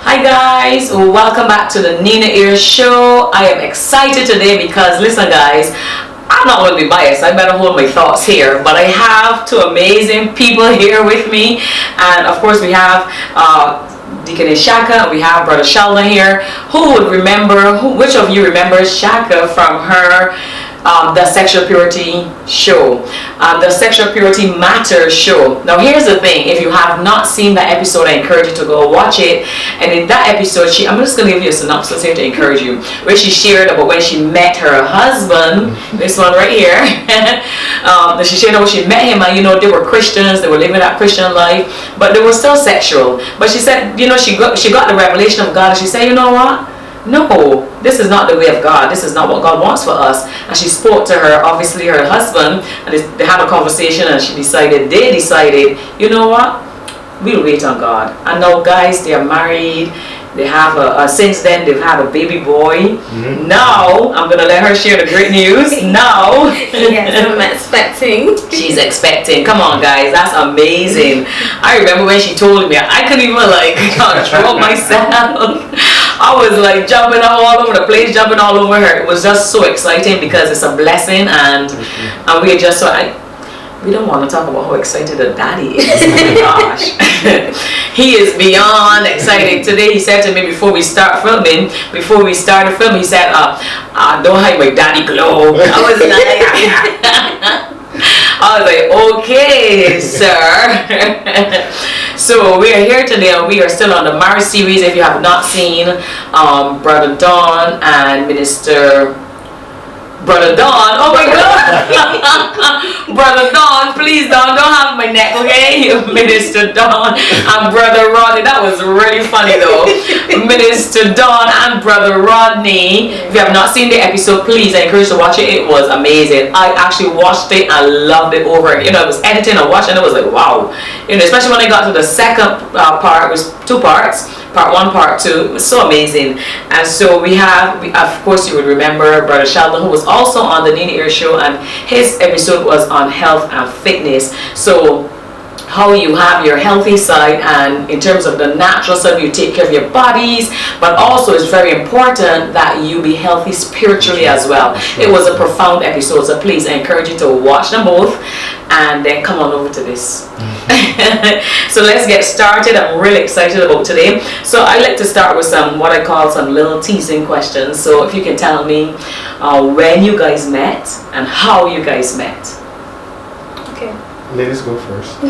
Hi guys, welcome back to the Nina Ear Show. I am excited today because listen guys, I'm not going to be biased. I better hold my thoughts here, but I have two amazing people here with me, and of course we have Deaconess Shaka, we have Brother Sheldon here. Who would remember, which of you remembers Shaka from her the Sexual Purity show, the Sexual Purity Matters show? Now here's the thing, if you have not seen that episode, I encourage you to go watch it. And in that episode, I'm just going to give you a synopsis here to encourage you, where she shared about when she met her husband, this one right here. She shared about she met him, and you know, they were Christians, they were living that Christian life, but they were still sexual. But she said, you know, she got the revelation of God, and she said, you know what? No, this is not the way of God. This is not what God wants for us. And she spoke to her, obviously her husband, and they had a conversation, and they decided, you know what? We'll wait on God. And now guys, they are married. They have since then they've had a baby boy. Mm-hmm. Now I'm gonna let her share the great news. Now yes, I'm expecting. She's expecting. Come on guys, that's amazing. I remember when she told me, I couldn't even control myself. I was like jumping all over the place, jumping all over her. It was just so exciting because it's a blessing, and we just we don't want to talk about how excited the daddy is. Oh my gosh. He is beyond excited. Today he said to me before we started filming, he said, don't hide my daddy glow. I was like, okay, sir. So we are here today, and we are still on the marriage series. If you have not seen Brother Don and Brother Don, oh my God. Brother Don, please don't have my neck, okay? Minister Don and Brother Rodney. That was really funny though. Minister Don and Brother Rodney. If you have not seen the episode, please, I encourage you to watch it. It was amazing. I actually watched it and loved it over. You know, I was editing and watching, it was like, wow. You know, especially when I got to the second part, it was two parts. Part 1, part 2, it was so amazing. And so we of course you would remember Brother Sheldon, who was also on the Nina Ear Show, and his episode was on health and fitness. So how you have your healthy side, and in terms of the natural side, you take care of your bodies, but also it's very important that you be healthy spiritually as well. It was a profound episode, so please, I encourage you to watch them both and then come on over to this. So let's get started. I'm really excited about today. So I like to start with what I call some little teasing questions. So if you can tell me when you guys met and how you guys met. Okay. Ladies go first. We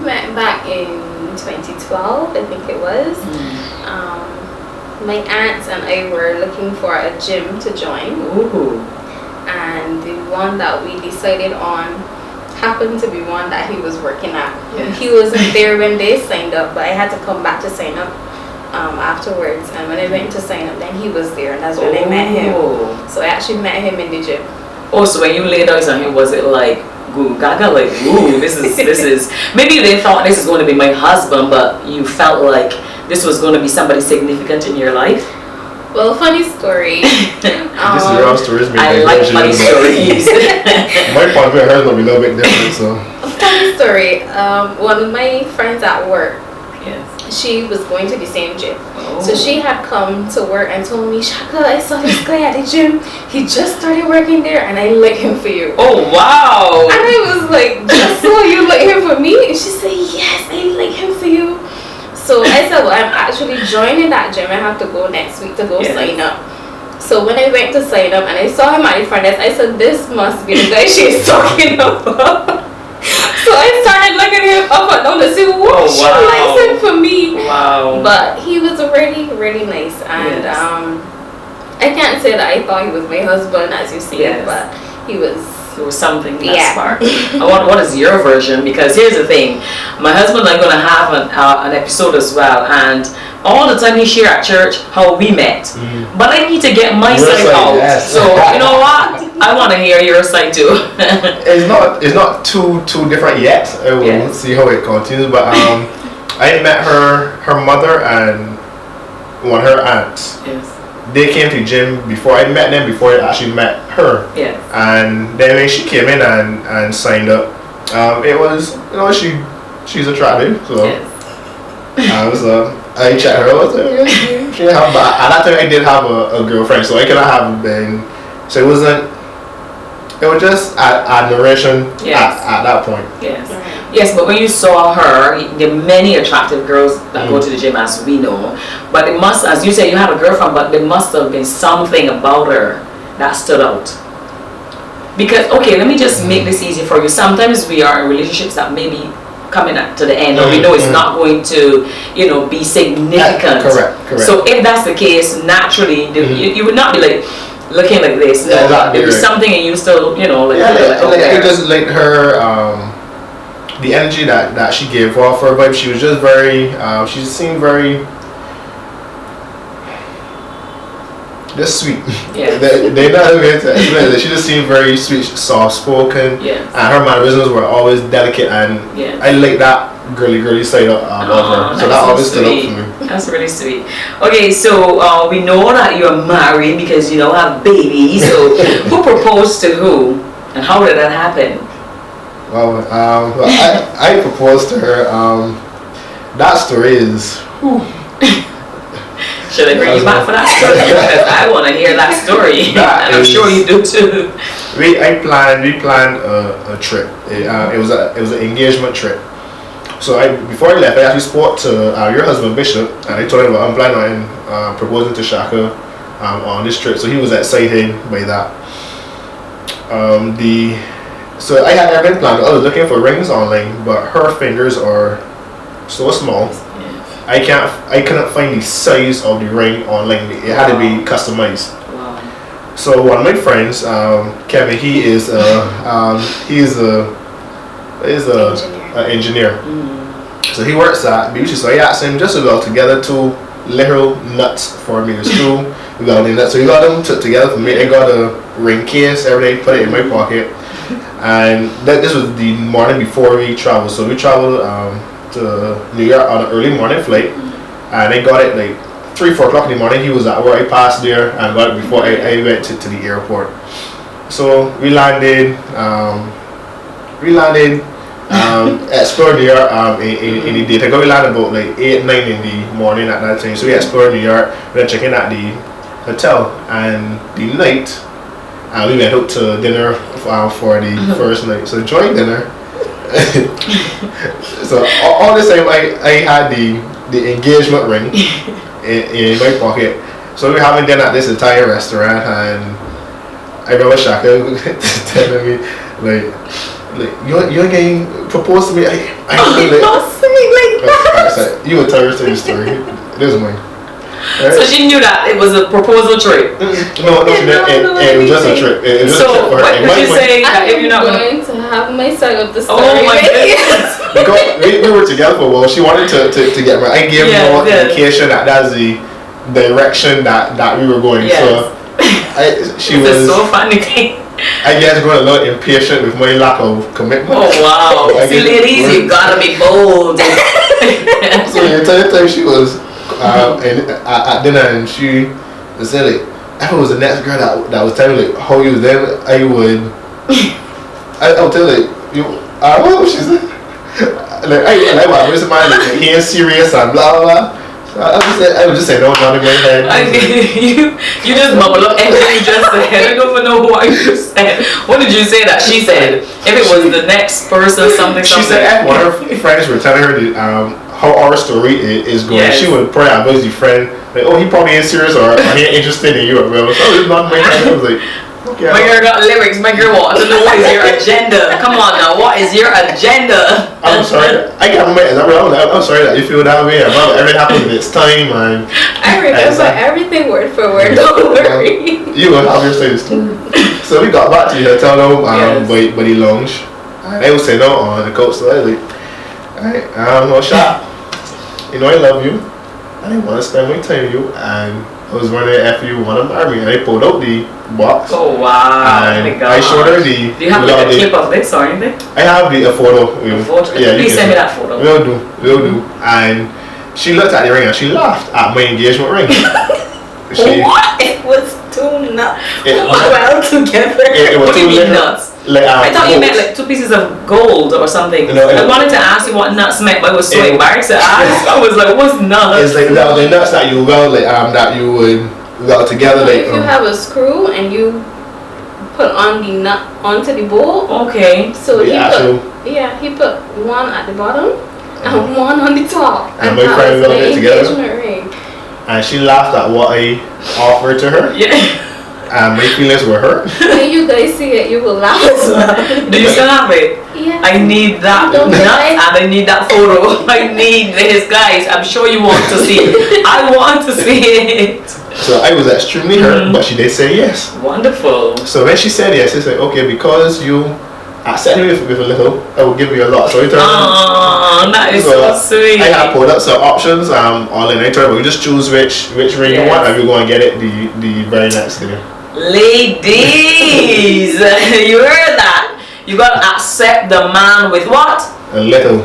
met back in 2012, I think it was. My aunts and I were looking for a gym to join. Ooh. And the one that we decided on happened to be one that he was working at. Yes. He wasn't there when they signed up, but I had to come back to sign up afterwards. And when I went to sign up, then he was there, and that's when I met him. So I actually met him in the gym. Oh, so when you laid eyes on him, was it like, goo gaga, like, ooh, this is, maybe you didn't thought this is going to be my husband, but you felt like this was going to be somebody significant in your life? Well, funny story. This is your own stories. I like funny stories. My part of hers will be a little bit different, so. A funny story. One of my friends at work, yes, she was going to the same gym. Oh. So she had come to work and told me, Shaka, I saw this guy at the gym. He just started working there, and I like him for you. Oh, wow. And I was like, just so you like him for me? And she said, yes, I like him for you. So I said, well, I'm actually joining that gym. I have to go next week to go sign up. So when I went to sign up and I saw him at the front desk, I said, this must be the guy she's talking about. So I started looking him up and down to see what she likes him for me. Wow. But he was really, really nice. And I can't say that I thought he was my husband, as you see, but he was There was something that Yeah. sparked. What is your version? Because here's the thing, my husband and I are gonna have an episode as well, and all the time he share at church how we met. But I need to get my Your side side, out. yes. So you know what? I want to hear your side too. It's not too different yet. We'll Yes. see how it continues. But I met her mother and one of her aunts. Yes. They came to gym before I met them. Before I actually met her. Yes. And then when she came in and signed up, it was she's attractive. So Yes. I checked her. I was like, she didn't have, but at that time I did have a girlfriend, so I could have been. So it wasn't. It was just admiration Yes. at that point. Yes. Yes, but when you saw her, there are many attractive girls that go to the gym, as we know. But it must, as you said, you have a girlfriend, but there must have been something about her that stood out. Because, okay, let me just make this easy for you. Sometimes we are in relationships that maybe coming to the end, or we know it's not going to, be significant. Correct. So if that's the case, naturally, you would not be like looking like this. No, exactly, there's right. something in you still, I just like her, the energy that she gave off, her vibe. She was just very, she seemed very, just sweet. Yeah. They not even to explain it. She just seemed very sweet, soft spoken. Yes. And her mannerisms were always delicate, and Yes. I like that girly side of her. So that always stood out for me. That's really sweet. Okay, so we know that you're married because you now have babies. So who proposed to who, and how did that happen? Well, I proposed to her. That story is. Should I bring you back for that story? Because I want to hear that story, and I'm sure you do too. We planned a trip. It was an engagement trip. So before I left, I actually spoke to your husband Bishop, and I told him I'm planning on proposing to Shaka on this trip. So he was excited by that. So I had everything planned. I was looking for rings online, but her fingers are so small. I couldn't find the size of the ring online. It had to be customized. Wow. So one of my friends, Kevin, he's an engineer. So he works at Beauty. So I asked him just to go together 2 little nuts for me. There's 2 welding nuts. So he got them together for me. I got a ring case, everything, put it in my pocket. And this was the morning before we traveled. So we traveled to New York on an early morning flight, and I got it like 3-4 o'clock in the morning. He was at work. I passed there and got it before I went to the airport. So we landed, explored New York in the daytime. We landed about like 8-9 in the morning at that time. So we explored New York. We went checking at the hotel, and the night, we went out to dinner for the first night. So during dinner. So all this time I had the engagement ring in my pocket. So we were having dinner at this Italian restaurant, and I remember Shaka telling me like you're getting proposed to me. I Don't say it like that. You will tell your story. This is mine. Right? So she knew that it was a proposal trip. No, it was just a trip. It was So a trip for her. what would you say that if you're not going to have my side of the story? Oh my goodness. Because we were together for a while. She wanted to get married. I gave more indication that that's the direction that we were going. Yes. So she was so funny. I guess got a little impatient with my lack of commitment. Oh wow. See, ladies, you gotta be bold. So the entire time she was at dinner, and she said like, if it was the next girl that was telling me like how you was there, I would tell like you. What was she said? Like I was somebody like he ain't serious and blah blah blah. So I would just say no, not in my head. You just bubble up everything you just said. I don't even know what you said. What did you say that she said? If it was the next person, something. She said one of her friends were telling her how our story is going. Yes. She would probably advise the friend like, oh, he probably ain't serious or he ain't interested in you. Well, so it's not my head. I was like, Okay. My girl got lyrics. My girl wants to know what is your agenda. Come on now, what is your agenda? I'm sorry. I can't remember. I'm sorry that you feel that way. Everything happens in its time, and I remember everything word for word. Don't worry. You will have your status too. So we got back to the hotel now, by the lounge. And I was sitting out on the couch, so I was like, alright, no shot. You know I love you, and I want to spend my time with you, and I was wondering if you want to marry me. And I pulled out the box. Oh wow! And my God. I showed her the. Do you have like a clip of this or anything? I have a photo. A photo? Yeah, please send me that photo. We'll do. And she looked at the ring and she laughed at my engagement ring. What? It was too nuts. Well together. It was what do you too mean nuts? Like, I thought you meant like 2 pieces of gold or something. No, I wanted to ask you what nuts meant, but I was so embarrassed to ask. I was like, what's nuts? It's like the nuts that you weld, like that you would weld together. Like if you have a screw and you put on the nut onto the bowl. Okay. So he put one at the bottom and one on the top. And my friend welded it together. Engagement ring. And she laughed at what I offered to her. Yeah. And my feelings were hurt. When you guys see it, you will laugh as well. Do you still have it? Yeah. I need that nut and I need that photo. I need this, guys. I'm sure you want to see it. I want to see it. So I was extremely hurt, but she did say yes. Wonderful. So when she said yes, I said, okay, because you accept me with a little, I will give you a lot. So I turned. That is so sweet. I had pulled up some options all in. I told her, we just choose which ring you want, and we're going to get it the very next day. Ladies, you heard that? You gotta accept the man with what? A little.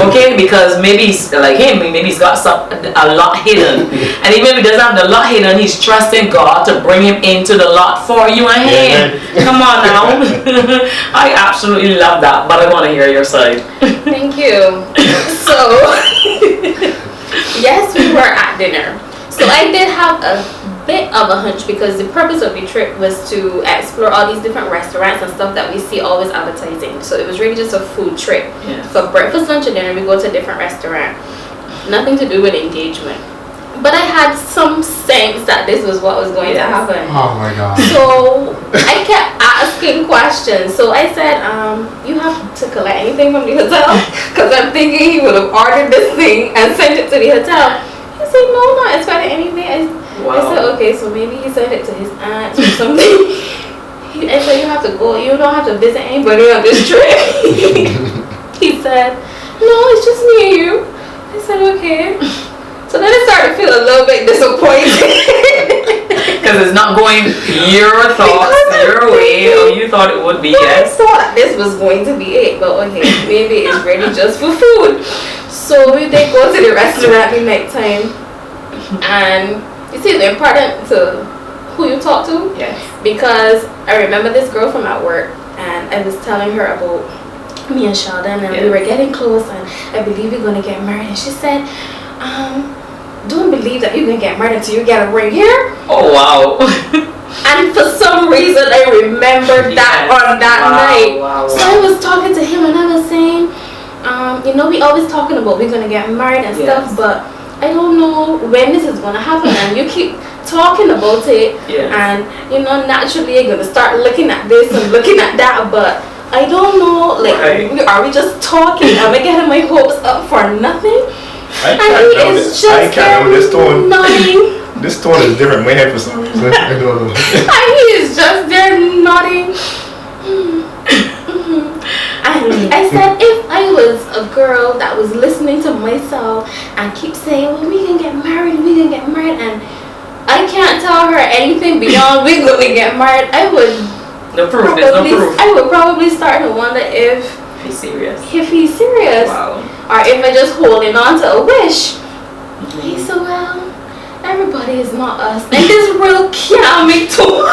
Okay, because maybe he's like him, maybe he's got a lot hidden. And even if he doesn't have the lot hidden, he's trusting God to bring him into the lot for you and him. Come on now. I absolutely love that, but I want to hear your side. Thank you. So, yes, we were at dinner. So I did have a bit of a hunch because the purpose of the trip was to explore all these different restaurants and stuff that we see always advertising. So it was really just a food trip. Yes. For breakfast, lunch, and dinner, we go to a different restaurant. Nothing to do with engagement. But I had some sense that this was what was going to happen. Oh my God. So I kept asking questions. So I said, you have to collect anything from the hotel? Because I'm thinking he would have ordered this thing and sent it to the hotel. He said, no, not expecting anything. I said, okay, so maybe he sent it to his aunt or something. I said, you have to go. You don't have to visit anybody on this trip. He said, no, it's just me and you. I said, okay. So then I started to feel a little bit disappointed. Because it's not going your thoughts, your way, or you thought it would be, yes. I thought this was going to be it, but okay, maybe it's really just for food. So we did go to the restaurant in night time. And you see, it's important to who you talk to. Yes. Because I remember this girl from at work, and I was telling her about me and Sheldon, and we were getting close, and I believe we're going to get married. And she said, don't believe that you're going to get married until you get a ring here. Oh, wow. And for some reason, I remembered that on that night. Wow. So I was talking to him, and I was saying, we always talking about we're going to get married and stuff, but I don't know when this is going to happen. And you keep talking about it, and naturally you're going to start looking at this and looking at that, but I don't know, are we just talking? Am I getting my hopes up for nothing? I can't remember this tone. Nodding. This tone is different in my head for some reason. I don't know. And he is just there nodding. And I said, if I was a girl that was listening to myself and keep saying, well, we can get married, and I can't tell her anything beyond we're going to get married, I would no proof. There's no proof. I would probably start to wonder if he's serious. Wow. Or if I just holding on to a wish. He said, well, everybody is not us. And this real calming tone.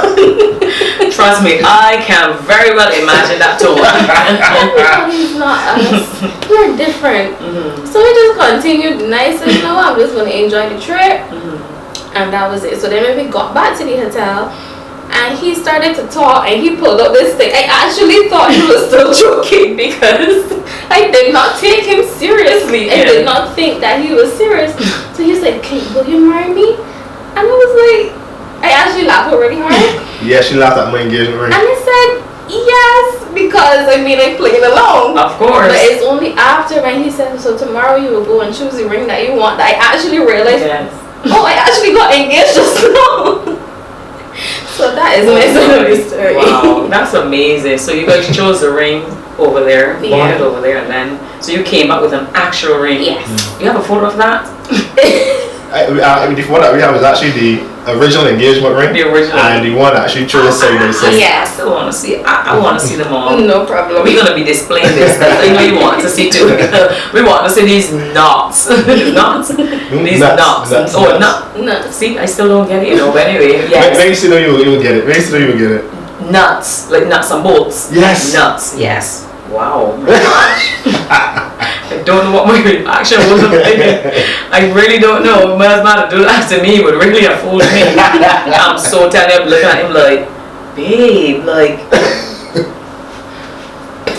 Trust me, I can very well imagine that tone. Everybody is not us. We're different. So we just continued nice, and I'm just going to enjoy the trip. And that was it. So then when we got back to the hotel, and he started to talk, and he pulled up this thing. I actually thought he was still joking because I did not take him seriously. I did not think that he was serious. So he was like, will you marry me? And I was like, I actually laughed really hard. Yeah, she laughed at my engagement ring. And I said, yes, because I playing along. Of course. But it's only after when he said, so tomorrow you will go and choose the ring that you want, that I actually realized, oh, I actually got engaged just now. So that is my story. Wow, that's amazing. So you guys chose the ring over there, bought it over there, and then, so you came up with an actual ring. Yes. You have a photo of that? The one that we have is actually the original engagement ring. The original. And the one that she chose side by side. Yeah, I still want to see. I want to see them all. No problem. We're gonna be displaying this because I know you want to see too. We want to see these knots. These knots. Nuts. Oh, nuts. See, I still don't get it, But anyway, yes. Maybe you know you will get it. Maybe you know you will get it. Nuts, like nuts and bolts. Yes. Nuts. Yes. Wow. My gosh. I don't know what my reaction was. I really don't know. My husband to do that to me would really have fooled me. I'm so tired of looking at him like, babe, like,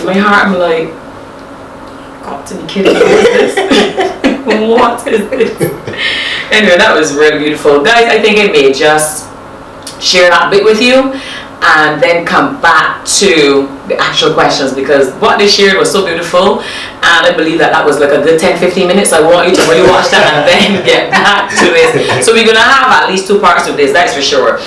my heart, I'm like, got to be kidding me. What is this? What is this? Anyway, that was really beautiful. Guys, I think I may just share that bit with you and then come back to the actual questions, because what they shared was so beautiful, and I believe that was like a good 10-15 minutes. I want you to really watch that and then get back to this. So we're gonna have at least 2 parts of this, that's for sure.